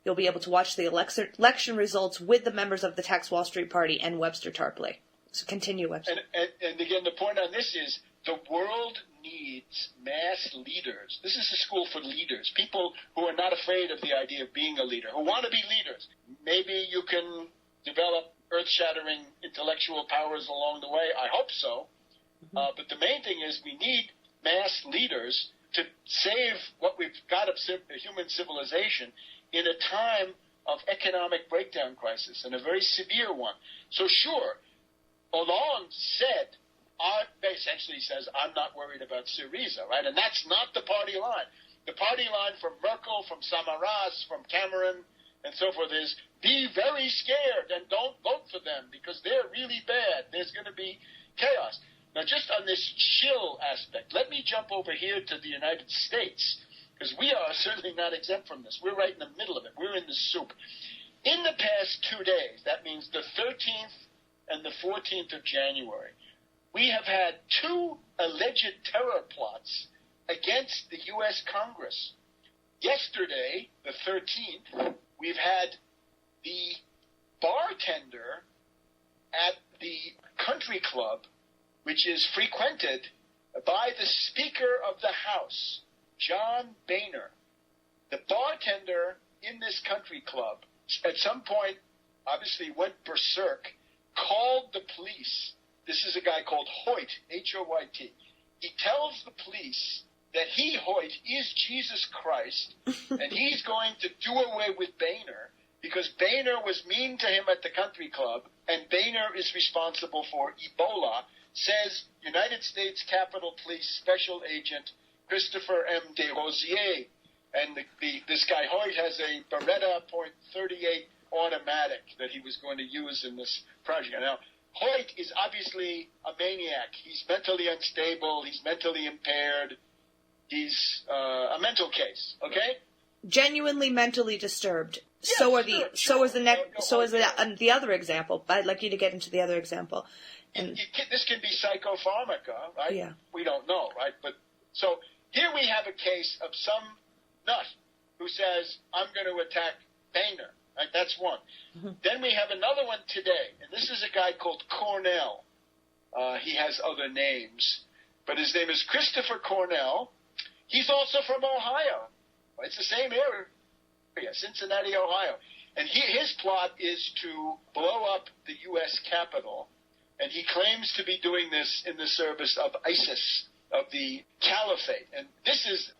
You'll be able to watch the election results with the members of the Tax Wall Street Party and Webster Tarpley. So continue, Webster. And again, the point on this is the world needs mass leaders. This is a school for leaders, people who are not afraid of the idea of being a leader, who want to be leaders. Maybe you can develop earth-shattering intellectual powers along the way. I hope so. But the main thing is we need mass leaders to save what we've got of human civilization in a time of economic breakdown crisis, and a very severe one. So sure, Hollande essentially says, I'm not worried about Syriza, right? And that's not the party line. The party line from Merkel, from Samaras, from Cameron, and so forth is, be very scared and don't vote for them because they're really bad. There's going to be chaos. Now, just on this chill aspect, let me jump over here to the United States, because we are certainly not exempt from this. We're right in the middle of it. We're in the soup. In the past 2 days, that means the 13th and the 14th of January, we have had 2 alleged terror plots against the U.S. Congress. Yesterday, the 13th, we've had the bartender at the country club, which is frequented by the Speaker of the House, John Boehner. The bartender in this country club at some point obviously went berserk, called the police. This is a guy called Hoyt, H-O-Y-T. He tells the police that he, Hoyt, is Jesus Christ, and he's going to do away with Boehner, because Boehner was mean to him at the country club, and Boehner is responsible for Ebola, says United States Capitol Police Special Agent Christopher M. Desrosiers. And this guy Hoyt has a Beretta .38 automatic that he was going to use in this project. Now, Hoyt is obviously a maniac. He's mentally unstable. He's mentally impaired. He's a mental case. Okay. Genuinely mentally disturbed. Yes, So is the other example. I'd like you to get into the other example. And this can be psychopharmaca, right? Yeah. We don't know, right? But so here we have a case of some nut who says, I'm going to attack Boehner. Right? That's one. Mm-hmm. Then we have another one today, and this is a guy called Cornell. He has other names, but his name is Christopher Cornell. He's also from Ohio. It's the same area, Cincinnati, Ohio. And his plot is to blow up the U.S. Capitol, and he claims to be doing this in the service of ISIS, of the caliphate. And this is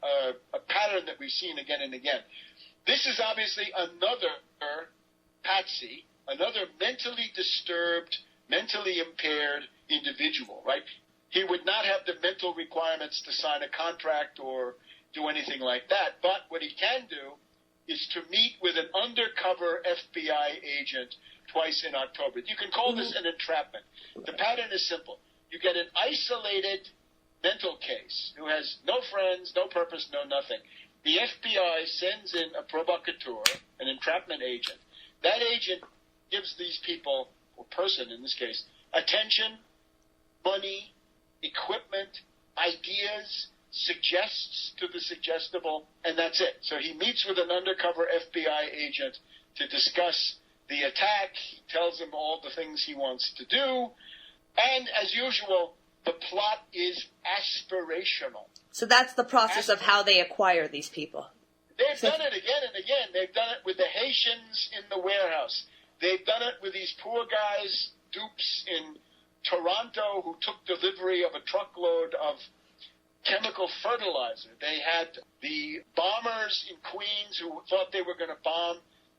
a pattern that we've seen again and again. This is obviously another patsy, another mentally disturbed, mentally impaired individual, right? He would not have the mental requirements to sign a contract or do anything like that. But what he can do is to meet with an undercover FBI agent twice in October. You can call this an entrapment. The pattern is simple. You get an isolated mental case who has no friends, no purpose, no nothing. The FBI sends in a provocateur, an entrapment agent. That agent gives these people, or person in this case, attention, money, equipment, ideas, suggests to the suggestible, and that's it. So he meets with an undercover FBI agent to discuss the attack. He tells him all the things he wants to do. And as usual, the plot is aspirational. So that's the process of how they acquire these people. They've done it again and again. They've done it with the Haitians in the warehouse. They've done it with these poor guys, dupes in Toronto, who took delivery of a truckload of chemical fertilizer. They had the bombers in Queens who thought they were going to bomb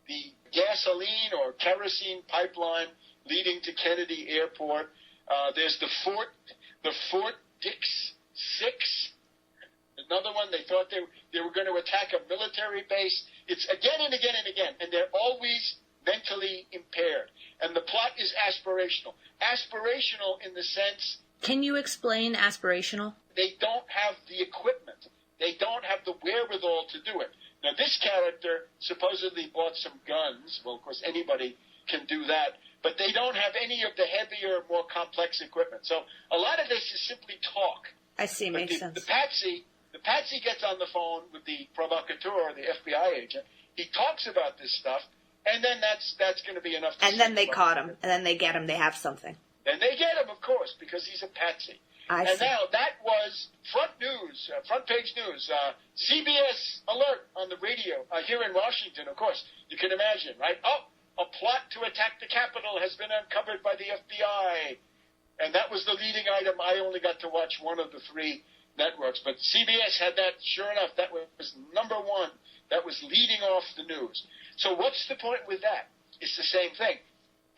the gasoline or kerosene pipeline leading to Kennedy Airport. There's the Fort Dix 6. Another one, they thought they were going to attack a military base. It's again and again and again, and they're always mentally impaired. And the plot is aspirational. Aspirational in the sense... Can you explain aspirational? They don't have the equipment. They don't have the wherewithal to do it. Now, this character supposedly bought some guns. Well, of course, anybody can do that. But they don't have any of the heavier, more complex equipment. So a lot of this is simply talk. I see, makes sense. The patsy gets on the phone with the provocateur, the FBI agent. He talks about this stuff, and then that's going to be enough. And then they caught him, and then they get him. They have something. And they get him, of course, because he's a patsy. I see. Now, that was front page news. CBS alert on the radio here in Washington, of course. You can imagine, right? Oh, a plot to attack the Capitol has been uncovered by the FBI. And that was the leading item. I only got to watch one of the three networks. But CBS had that, sure enough, that was number one. That was leading off the news. So what's the point with that? It's the same thing.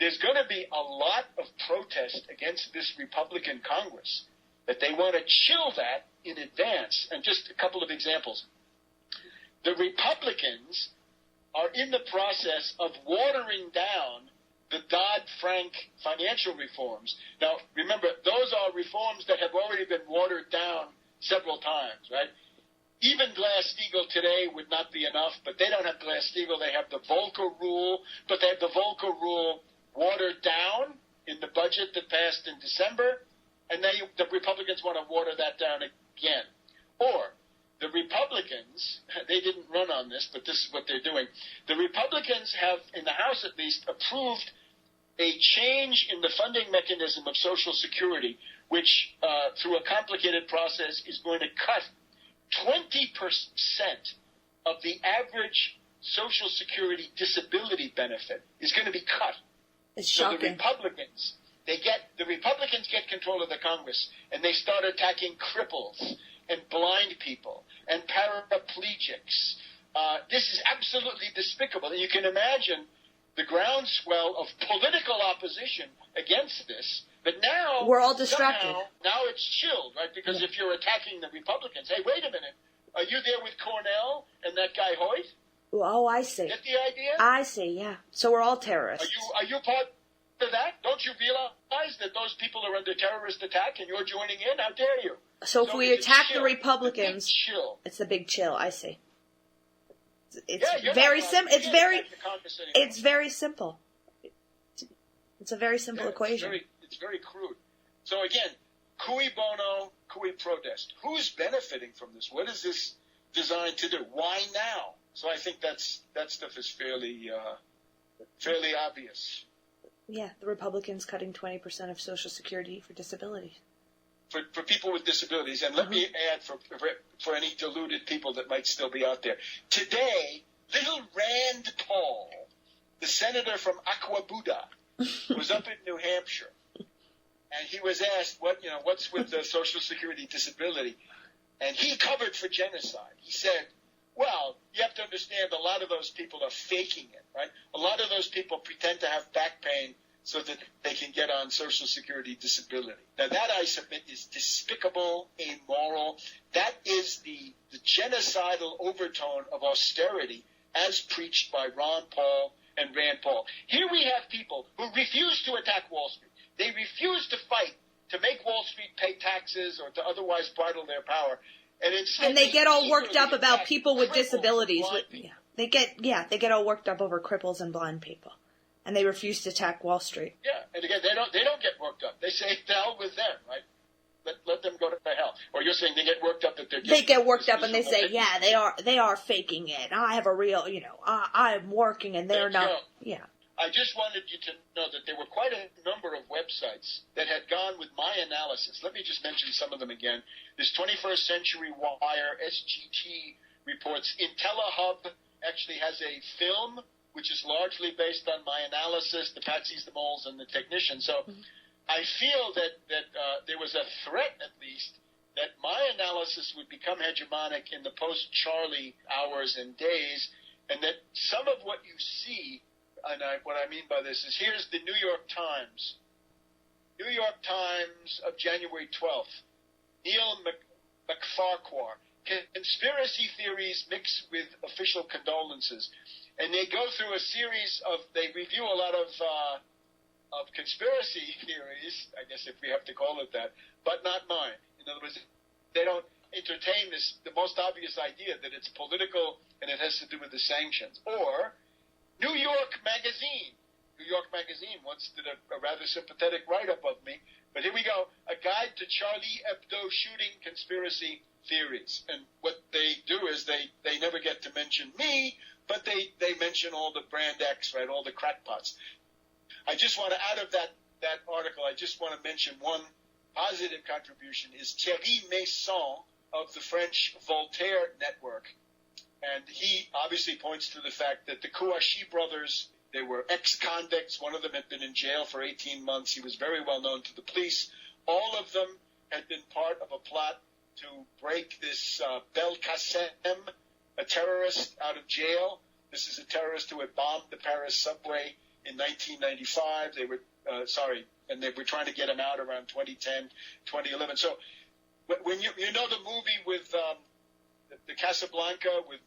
There's going to be a lot of protest against this Republican Congress, that they want to chill that in advance. And just a couple of examples. The Republicans are in the process of watering down the Dodd-Frank financial reforms. Now, remember, those are reforms that have already been watered down several times, right? Even Glass-Steagall today would not be enough, but they don't have Glass-Steagall. They have the Volcker Rule, but they have the Volcker Rule watered down in the budget that passed in December, and now the Republicans want to water that down again. Or the Republicans, they didn't run on this, but this is what they're doing. The Republicans have, in the House at least, approved a change in the funding mechanism of Social Security, which, through a complicated process, is going to cut 20% of the average Social Security disability benefit is going to be cut. It's shocking. So the Republicans get control of the Congress, and they start attacking cripples and blind people and paraplegics This is absolutely despicable. And you can imagine the groundswell of political opposition against this. But now we're all distracted. Now it's chilled, right? Because if you're attacking the Republicans, hey, wait a minute. Are you there with Cornell and that guy Hoyt? Oh, I see. Get the idea? I see, yeah. So we're all terrorists. Are you part of that? Don't you realize that those people are under terrorist attack and you're joining in? How dare you? So if we attack the Republicans, it's the big chill. I see. It's yeah, very simple. It's very simple. It's a very simple equation. It's very crude. So again, cui bono, cui prodest. Who's benefiting from this? What is this designed to do? Why now? So I think that stuff is fairly obvious. Yeah, the Republicans cutting 20% of Social Security for disability. For people with disabilities, and let me add for any deluded people that might still be out there. Today, little Rand Paul, the senator from Aquabuda, was up in New Hampshire, and he was asked what's with the Social Security disability, and he covered for genocide. He said, well, you have to understand a lot of those people are faking it, right? A lot of those people pretend to have back pain so that they can get on Social Security disability. Now, that, I submit, is despicable, immoral. That is the genocidal overtone of austerity as preached by Ron Paul and Rand Paul. Here we have people who refuse to attack Wall Street. They refuse to fight to make Wall Street pay taxes or to otherwise bridle their power. And they get all worked up about people with disabilities. They get all worked up over cripples and blind people. And they refuse to attack Wall Street. Yeah, and again, they don't get worked up. They say, to hell with them, right? Let them go to hell. Or you're saying they get worked up that they're They get worked up and they say, yeah, they are faking it. I have a real, I'm working and they're not. Yeah. I just wanted you to know that there were quite a number of websites that had gone with my analysis. Let me just mention some of them again. This 21st Century Wire, SGT reports. IntelliHub actually has a film which is largely based on my analysis, the Patsies, the Moles, and the Technicians. So I feel that there was a threat, at least, that my analysis would become hegemonic in the post-Charlie hours and days, and that some of what you see, and what I mean by this is, here's the New York Times. New York Times of January 12th. Neil McFarquhar. Conspiracy theories mixed with official condolences. And they go through a series they review a lot of conspiracy theories, I guess if we have to call it that, but not mine. In other words, they don't entertain the most obvious idea that it's political and it has to do with the sanctions. Or New York Magazine. New York Magazine once did a rather sympathetic write-up of me, but here we go. A guide to Charlie Hebdo shooting conspiracy theories. And what they do is they never get to mention me, but they mention all the brand X, right, all the crackpots. I just want to, out of that article, I just want to mention one positive contribution is Thierry Masson of the French Voltaire Network. And he obviously points to the fact that the Kouachi brothers, they were ex-convicts. One of them had been in jail for 18 months. He was very well known to the police. All of them had been part of a plot to break this Belkacem, a terrorist, out of jail. This is a terrorist who had bombed the Paris subway in 1995. They were and they were trying to get him out around 2010, 2011. So when you know the movie with the Casablanca with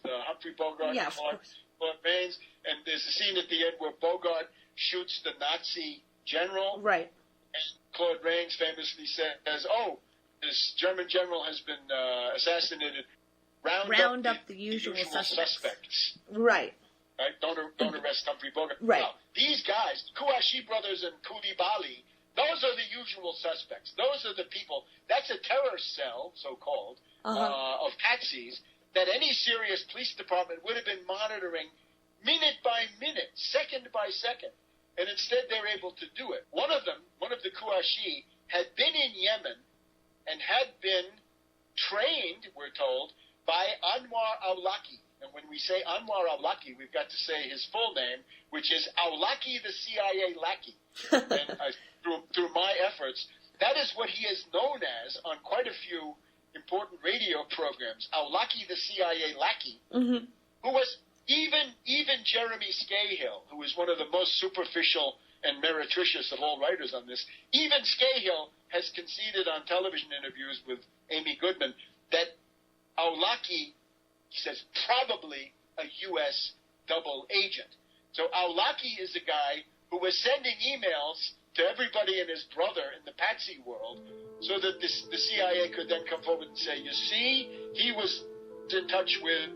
Humphrey Bogart and Claude Rains, and there's a scene at the end where Bogart shoots the Nazi general. Right. And Claude Rains famously says, "Oh, this German general has been assassinated. Round up the usual suspects." Right. Right? Don't arrest Humphrey Bogart. Right. Well, these guys, Kouachi brothers and Koulibaly, those are the usual suspects. Those are the people. That's a terror cell, so-called, of patsies that any serious police department would have been monitoring minute by minute, second by second. And instead they're able to do it. One of the Kouachi, had been in Yemen and had been trained, we're told, by Anwar al-Awlaki. And when we say Anwar al-Awlaki, we've got to say his full name, which is Awlaki the CIA lackey. And through my efforts, that is what he is known as on quite a few important radio programs. Aulaki, the CIA lackey, Mm-hmm. who was even Jeremy Scahill, who is one of the most superficial and meretricious of all writers on this, even Scahill has conceded on television interviews with Amy Goodman that Aulaki, he says, probably a U.S. double agent. So Aulaki is a guy who was sending emails to everybody and his brother in the patsy world so that the CIA could then come forward and say, you see, he was in touch with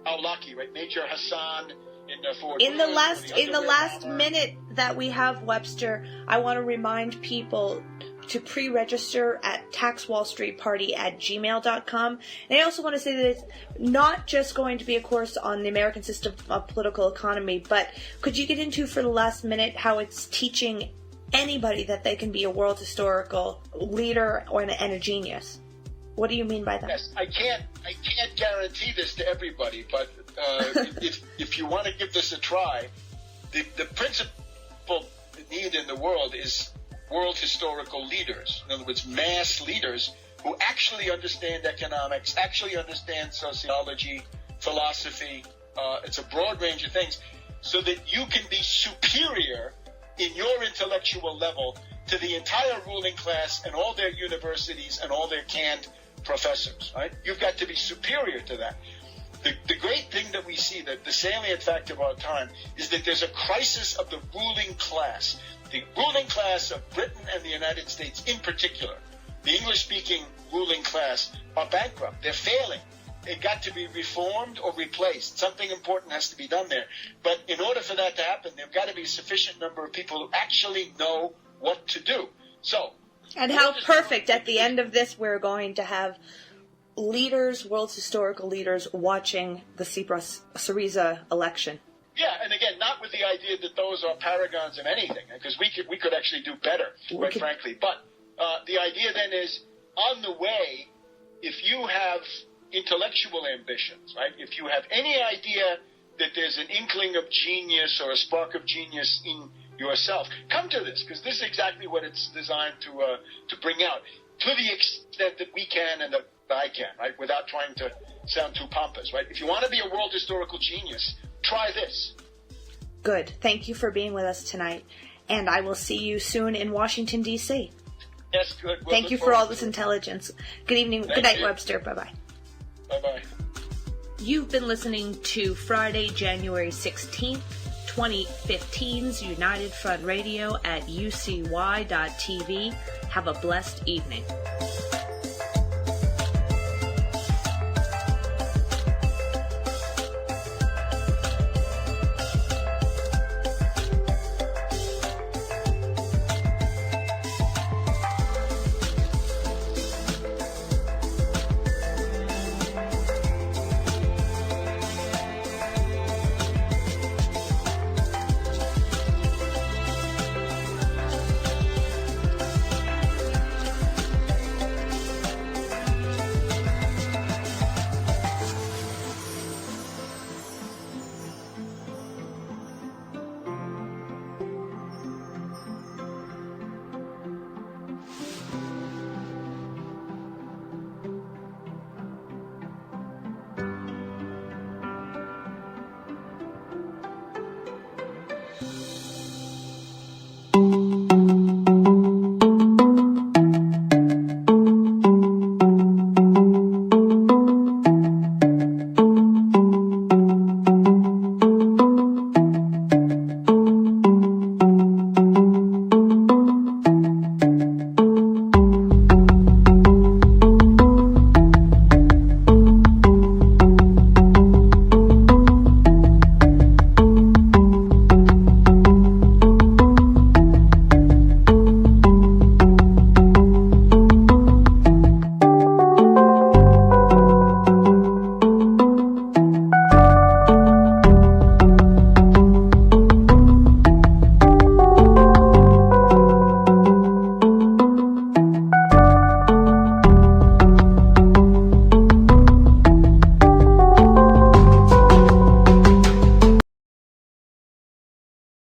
Aulaki, right? Major Hassan in Fort In the Hood, last minute that we have, Webster, I want to remind people to pre-register at taxwallstreetparty@gmail.com. And I also want to say that it's not just going to be a course on the American system of political economy, but could you get into for the last minute how it's teaching anybody that they can be a world historical leader and a genius? What do you mean by that? Yes, I can't guarantee this to everybody, but if you want to give this a try, the principal need in the world is world historical leaders. In other words, mass leaders who actually understand economics, actually understand sociology, philosophy. It's a broad range of things, so that you can be superior in your intellectual level to the entire ruling class and all their universities and all their canned professors, right? You've got to be superior to that. The great thing that we see, that the salient fact of our time, is that there's a crisis of the ruling class. The ruling class of Britain and the United States in particular, the English-speaking ruling class, are bankrupt. They're failing. They've got to be reformed or replaced. Something important has to be done there. But in order for that to happen, there've got to be a sufficient number of people who actually know what to do. So, and how perfect at the end of this we're going to have leaders, world historical leaders, watching the Syriza election. Yeah, and again, not with the idea that those are paragons of anything, because we could actually do better, quite frankly. But the idea then is, on the way, if you have intellectual ambitions, right? If you have any idea that there's an inkling of genius or a spark of genius in yourself, come to this, because this is exactly what it's designed to bring out, to the extent that we can and that I can, right? Without trying to sound too pompous, right? If you want to be a world historical genius, try this. Good. Thank you for being with us tonight. And I will see you soon in Washington, D.C. Yes, good. Thank you for all this intelligence. Good evening. Good night, Webster. Bye-bye. Bye-bye. You've been listening to Friday, January 16th, 2015's United Front Radio at ucy.tv. Have a blessed evening.